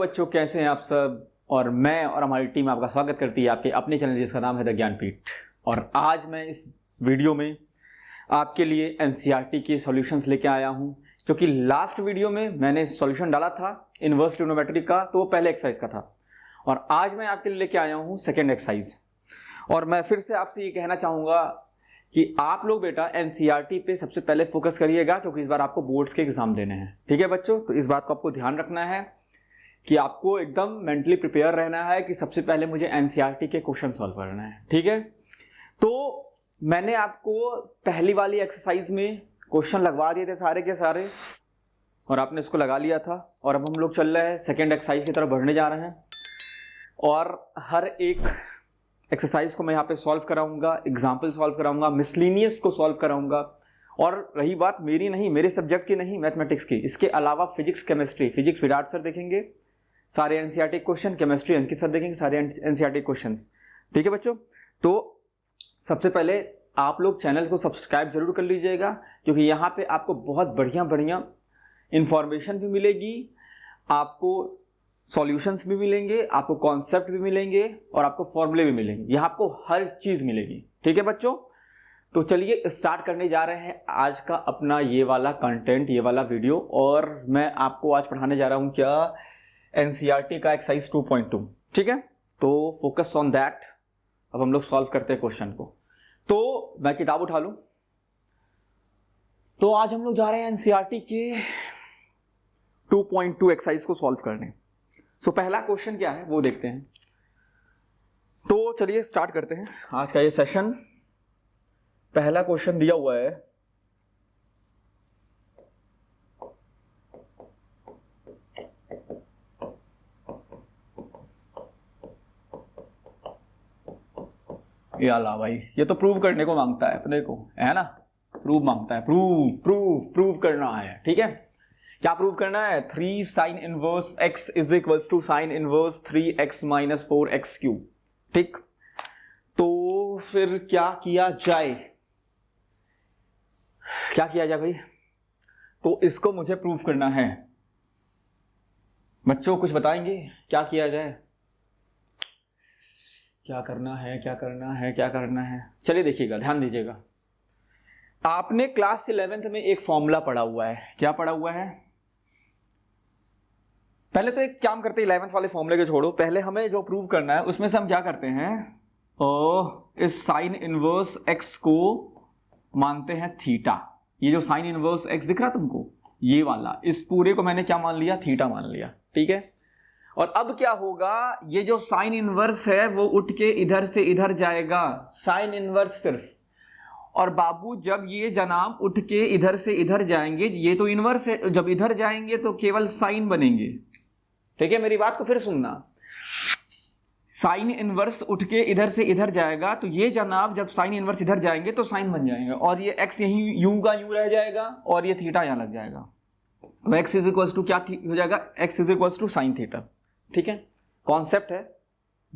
बच्चों, कैसे हैं आप सब। और मैं और हमारी टीम आपका स्वागत करती है आपके अपने चैनल जिसका नाम है द ज्ञानपीठ। और आज मैं इस वीडियो में आपके लिए एनसीईआरटी के सॉल्यूशंस लेके आया हूं, क्योंकि लास्ट वीडियो में मैंने सॉल्यूशन डाला था इन्वर्स ट्रिग्नोमेट्री का, तो वो पहले एक्सरसाइज का था। और आज मैं आपके लिए लेके आया हूँ सेकेंड एक्सरसाइज। और मैं फिर से आपसे ये कहना चाहूँगा कि आप लोग बेटा एनसीईआरटी पे सबसे पहले फोकस करिएगा, क्योंकि इस बार आपको बोर्ड्स के एग्जाम देने हैं। ठीक है बच्चों, तो इस बात को आपको ध्यान रखना है कि आपको एकदम मेंटली प्रिपेयर रहना है कि सबसे पहले मुझे एनसीईआरटी के क्वेश्चन सॉल्व करना है। ठीक है, तो मैंने आपको पहली वाली एक्सरसाइज में क्वेश्चन लगवा दिए थे सारे के सारे, और आपने इसको लगा लिया था। और अब हम लोग चल रहे हैं सेकेंड एक्सरसाइज की तरफ बढ़ने जा रहे हैं। और हर एक एक्सरसाइज को मैं यहाँ पे सॉल्व कराऊंगा, एग्जाम्पल सॉल्व कराऊंगा, मिसलिनियस को सॉल्व कराऊंगा। और रही बात मेरी नहीं, मेरे सब्जेक्ट की नहीं, मैथमेटिक्स की, इसके अलावा physics chemistry, physics Virat sir देखेंगे सारे एनसीईआरटी क्वेश्चन, केमिस्ट्री अंकित सर देखेंगे सारे एनसीईआरटी क्वेश्चंस। ठीक है बच्चों, तो सबसे पहले आप लोग चैनल को सब्सक्राइब जरूर कर लीजिएगा, क्योंकि यहाँ पे आपको बहुत बढ़िया बढ़िया इंफॉर्मेशन भी मिलेगी, आपको सॉल्यूशंस भी मिलेंगे, आपको कॉन्सेप्ट भी मिलेंगे और आपको फॉर्मूले भी मिलेंगे। यहाँ आपको हर चीज़ मिलेगी। ठीक है बच्चों, तो चलिए स्टार्ट करने जा रहे हैं आज का अपना ये वाला कंटेंट, ये वाला वीडियो। और मैं आपको आज पढ़ाने जा रहा हूँ क्या, एनसीईआरटी का एक्सरसाइज 2.2। ठीक है, तो फोकस ऑन दैट। अब हम लोग सॉल्व करते हैं क्वेश्चन को। तो मैं किताब उठा लूँ। तो आज हम लोग जा रहे हैं एनसीईआरटी के 2.2 एक्सरसाइज को सॉल्व करने। सो पहला क्वेश्चन क्या है वो देखते हैं। तो चलिए स्टार्ट करते हैं आज का ये सेशन। पहला क्वेश्चन दिया हुआ है, ये अल्लाह भाई, ये तो प्रूव करने को मांगता है अपने को, है ना। प्रूव मांगता है, प्रूव करना है। ठीक है, क्या प्रूव करना है? 3 sin inverse x is equals to sine inverse 3x minus 4x cube. ठीक, तो फिर क्या किया जाए, क्या किया जाए भाई? तो इसको मुझे प्रूव करना है। बच्चों कुछ बताएंगे क्या किया जाए, क्या करना है, क्या करना है, क्या करना है? चलिए देखिएगा, ध्यान दीजिएगा। आपने क्लास 11th में एक फॉर्मूला पढ़ा हुआ है। क्या पढ़ा हुआ है? पहले तो एक काम करते हैं, 11th वाले फॉर्मूले के छोड़ो, पहले हमें जो प्रूव करना है उसमें से हम क्या करते हैं, इस साइन इनवर्स x को मानते हैं थीटा। ये जो साइन इनवर्स x दिख रहा तुमको, ये वाला, इस पूरे को मैंने क्या मान लिया, थीटा मान लिया। ठीक है, और अब क्या होगा, ये जो साइन इनवर्स है वो उठ के इधर से इधर जाएगा, साइन इनवर्स सिर्फ। और बाबू जब ये जनाब उठ के इधर से इधर जाएंगे, ये तो इनवर्स है, जब इधर जाएंगे तो केवल साइन बनेंगे। ठीक है, मेरी बात को फिर सुनना। साइन इनवर्स उठ के इधर से इधर जाएगा, तो ये जनाब जब साइन इनवर्स इधर जाएंगे तो साइन बन जाएगा, और ये x यहीं यूं का यूं रह जाएगा, और ये थीटा यहां लग जाएगा। तो x इज इक्वल्स टू क्या हो जाएगा, x is equals to sine theta. ठीक है, कॉन्सेप्ट है,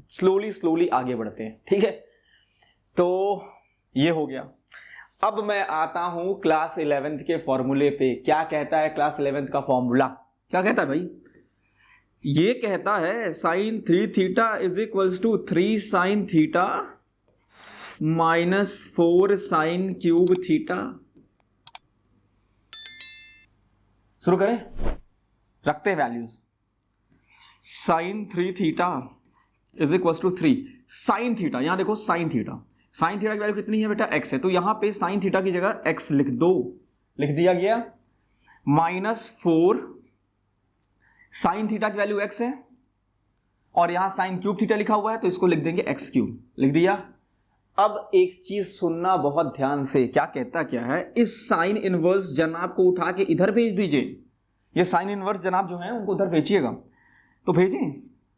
स्लोली आगे बढ़ते हैं। ठीक है, तो ये हो गया। अब मैं आता हूं क्लास 11th के फॉर्मूले पे। क्या कहता है क्लास 11th का फॉर्मूला? क्या कहता है भाई? ये कहता है sine 3 theta is equals to 3 sine theta minus 4 sine cube theta. शुरू करें, रखते हैं values. Sine 3 theta is equals to 3 sine theta, यहां देखो साइन थीटा, साइन थीटा की वैल्यू कितनी है बेटा, x है, तो यहां पे साइन थीटा की जगह x लिख दो, लिख दिया गया। माइनस 4 साइन थीटा की वैल्यू x है, और यहां साइन क्यूब थीटा लिखा हुआ है, तो इसको लिख देंगे x क्यूब, लिख दिया। अब एक चीज सुनना बहुत ध्यान से, क्या कहता क्या है, इस साइन इनवर्स जनाब को उठा के इधर भेज दीजिए। ये साइन इनवर्स जनाब जो है उनको उधर भेजिएगा, तो भेजें।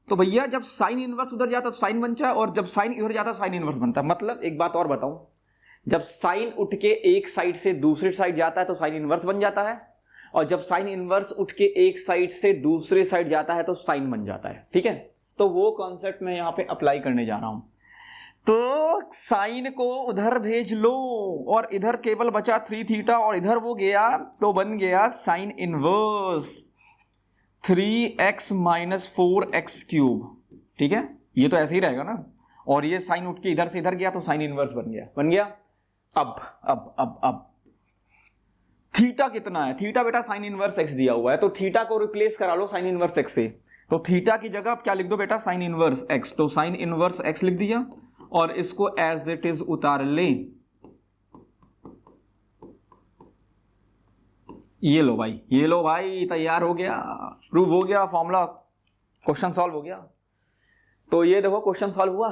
तो भैया जब साइन इनवर्स उधर जाता है तो साइन बनता है, और जब साइन इधर जाता है साइन इनवर्स बनता है। मतलब एक बात और बताऊं, जब साइन उठ के एक साइड से दूसरी साइड जाता है तो साइन इनवर्स बन जाता है, और जब साइन इनवर्स उठ के एक साइड से दूसरे साइड जाता है तो साइन बन जाता है। ठीक है, तो वो कॉन्सेप्ट मैं यहां पे अप्लाई करने जा रहा हूं। तो साइन को उधर भेज लो, और इधर केवल बचा 3 थीटा, और इधर वो गया तो बन गया sign inverse 3x minus 4x cube, ठीक है, ये तो ऐसे ही रहेगा ना, और ये साइन उठ के इधर से इधर गया तो साइन इनवर्स बन गया, बन गया। अब थीटा कितना है, थीटा बेटा साइन इनवर्स एक्स दिया हुआ है, तो थीटा को रिप्लेस करा लो साइन इनवर्स एक्स से, तो थीटा की जगह आप क्या लिख दो बेटा, साइन इनवर्स एक्स, तो साइन इनवर्स एक्स लिख दिया और इसको एज इट इज उतार ले। ये लो भाई, ये लो भाई, तैयार हो गया, प्रूव हो गया, फॉर्मूला, क्वेश्चन सॉल्व हो गया। तो ये देखो क्वेश्चन सॉल्व हुआ,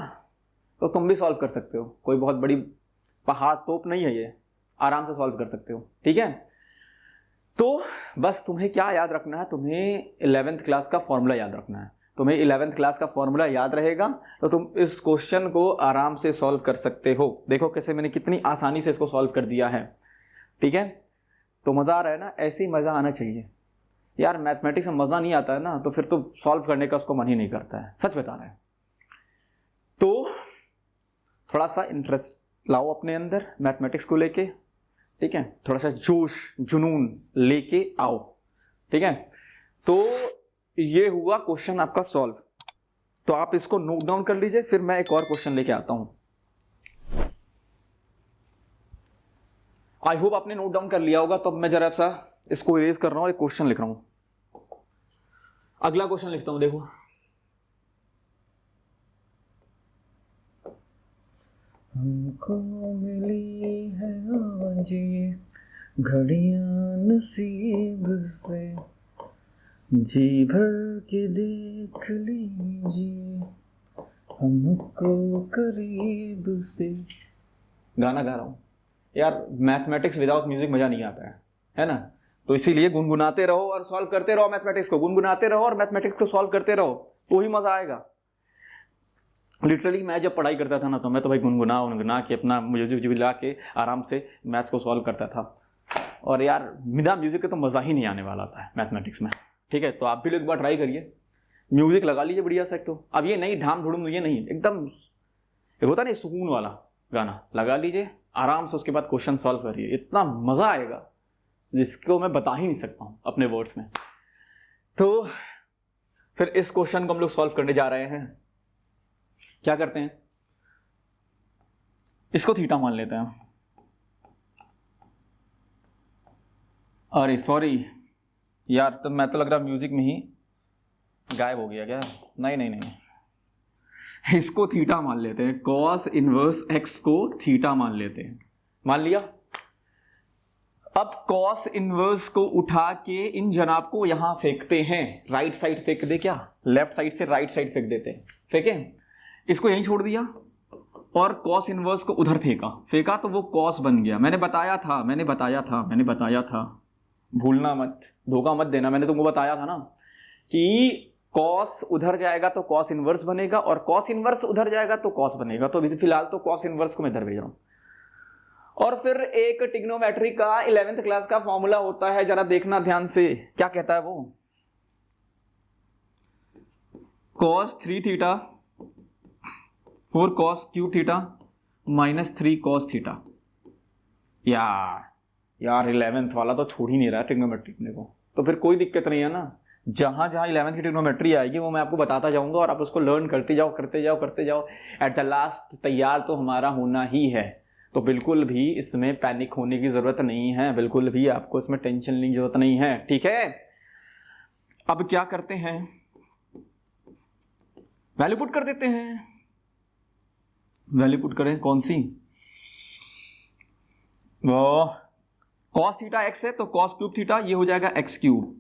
तो तुम भी सॉल्व कर सकते हो, कोई बहुत बड़ी पहाड़ तोप नहीं है ये, आराम से सॉल्व कर सकते हो, ठीक है। तो बस तुम्हें क्या याद रखना है, तुम्हें 11th क्लास का फॉर्मूला याद रखना है, तुम्हें 11th क्लास का फॉर्मूला याद रहेगा तो तुम इस क्वेश्चन को आराम से सॉल्व कर सकते हो। देखो कैसे मैंने कितनी आसानी से इसको सॉल्व कर दिया है, ठीक है। तो मज़ा आ रहा है ना, ऐसे ही मज़ा आना चाहिए यार। मैथमेटिक्स में मज़ा नहीं आता है ना तो फिर तो सॉल्व करने का उसको मन ही नहीं करता है, सच बता रहे हैं। तो थोड़ा सा इंटरेस्ट लाओ अपने अंदर मैथमेटिक्स को लेके, ठीक है, थोड़ा सा जोश जुनून लेके आओ, ठीक है। तो ये हुआ क्वेश्चन आपका सॉल्व, तो आप इसको नोट डाउन कर लीजिए, फिर मैं एक और क्वेश्चन लेके आता हूं। आई होप आपने नोट डाउन कर लिया होगा, तो अब मैं जरा सा इसको इरेज कर रहा हूं, एक क्वेश्चन लिख रहा हूं। अगला क्वेश्चन लिखता हूं, देखो, हमको मिली है आज ये घड़ियां नसीब से, जी भर के देख लीजिए हमको करीब से। गाना गा रहा हूं यार, मैथमेटिक्स विदाउट म्यूजिक मजा नहीं आता है ना। तो इसीलिए गुनगुनाते रहो और सॉल्व करते रहो, मैथमेटिक्स को गुनगुनाते रहो और मैथमेटिक्स को सॉल्व करते रहो, तो ही मजा आएगा। लिटरली मैं जब पढ़ाई करता था ना, तो मैं तो भाई गुनगुना के अपना म्यूजिक ला के आराम से मैथ्स को सॉल्व करता था, और यार बिना म्यूजिक के तो मज़ा ही नहीं आने वाला था मैथमेटिक्स में, ठीक है। तो आप भी लोग एक बार ट्राई करिए, म्यूजिक लगा लीजिए बढ़िया से। तो अब ये नहीं ढाम धुड़ुम, ये नहीं, एकदम एक होता नहीं सुकून वाला गाना लगा लीजिए आराम से, उसके बाद क्वेश्चन सॉल्व करिए, इतना मज़ा आएगा जिसको मैं बता ही नहीं सकता हूँ अपने वर्ड्स में। तो फिर इस क्वेश्चन को हम लोग सॉल्व करने जा रहे हैं। क्या करते हैं, इसको थीटा मान लेते हैं। अरे सॉरी यार, तो मैं तो लग रहा म्यूजिक में ही गायब हो गया क्या। नहीं नहीं नहीं, इसको थीटा मान लेते हैं, कॉस इनवर्स एक्स को थीटा मान लेते हैं, मान लिया। अब कॉस इनवर्स को उठा के इन जनाब को यहां फेंकते हैं, राइट साइड फेंक दे, क्या लेफ्ट साइड से राइट साइड फेंक देते हैं, फेंके, इसको यहीं छोड़ दिया और कॉस इनवर्स को उधर फेंका तो वो कॉस बन गया। मैंने बताया था, भूलना मत, धोखा मत देना, मैंने तुमको बताया था ना कि कॉस उधर जाएगा तो कॉस इनवर्स बनेगा और कॉस इनवर्स उधर जाएगा तो कॉस बनेगा। तो फिलहाल तो कॉस इनवर्स को मैं इधर भेज रहा हूं। और फिर एक ट्रिग्नोमेट्री का 11th क्लास का फॉर्मूला होता है, जरा देखना ध्यान से, क्या कहता है वो, cos 3 theta 4 cos cube theta minus 3 cos theta. यार 11th वाला तो छोड़ ही नहीं रहा है ट्रिग्नोमेट्री अपने को, तो फिर कोई दिक्कत नहीं है ना। जहां जहां 11th की ट्रिग्नोमेट्री आएगी वो मैं आपको बताता जाऊंगा और आप उसको लर्न करते जाओ। एट द लास्ट तैयार तो हमारा होना ही है, तो बिल्कुल भी इसमें पैनिक होने की जरूरत नहीं है, बिल्कुल भी आपको इसमें टेंशन लेने की जरूरत नहीं है, ठीक है। अब क्या करते हैं, वैल्यू पुट कर देते हैं। वैल्यू पुट करें कौन सी, वो कॉस थीटा एक्स है तो कॉस क्यूब थीटा ये हो जाएगा एक्स क्यूब,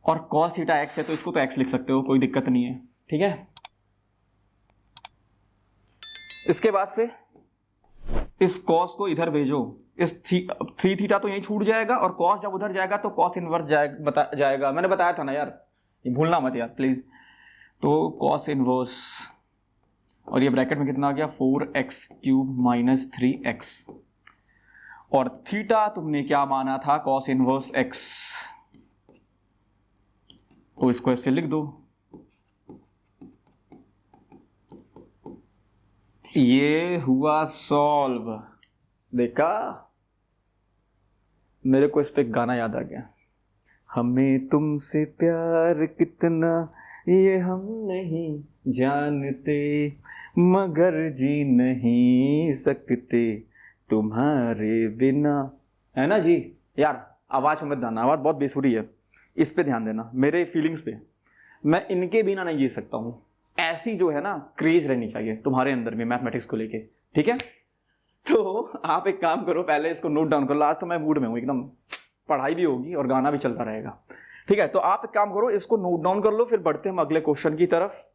और कॉस थीटा एक्स है तो इसको तो एक्स लिख सकते हो, कोई दिक्कत नहीं है, ठीक है। इसके बाद से इस कॉस को इधर भेजो, इस 3 थीटा तो यहीं छूट जाएगा और कॉस जब उधर जाएगा तो कॉस इनवर्स जाएगा। मैंने बताया था ना यार, ये भूलना मत यार प्लीज। तो कॉस इनवर्स, और ये ब्रैकेट में कितना आ गया, 4x क्यूब माइनस 3x, और थीटा तुमने क्या माना था, कॉस इनवर्स x, तो इसको ऐसे लिख दो। ये हुआ सॉल्व, देखा, मेरे को इस पे गाना याद आ गया, हमें तुमसे प्यार कितना ये हम नहीं जानते, मगर जी नहीं सकते तुम्हारे बिना। है ना जी। यार आवाज़ मत देना, आवाज़ बहुत बेसुरी है, इस पे ध्यान देना, मेरे फीलिंग्स पे। मैं इनके बिना नहीं जी सकता हूँ। ऐसी जो है ना क्रेज रहनी चाहिए तुम्हारे अंदर में मैथमेटिक्स को लेके, ठीक है। तो आप एक काम करो, पहले इसको नोट डाउन करो। लास्ट तो मैं मूड में हूँ एकदम, पढ़ाई भी होगी और गाना भी चलता रहेगा, ठीक है। तो आप एक काम करो, इसको नोट डाउन कर लो, फिर बढ़ते हम अगले क्वेश्चन की तरफ।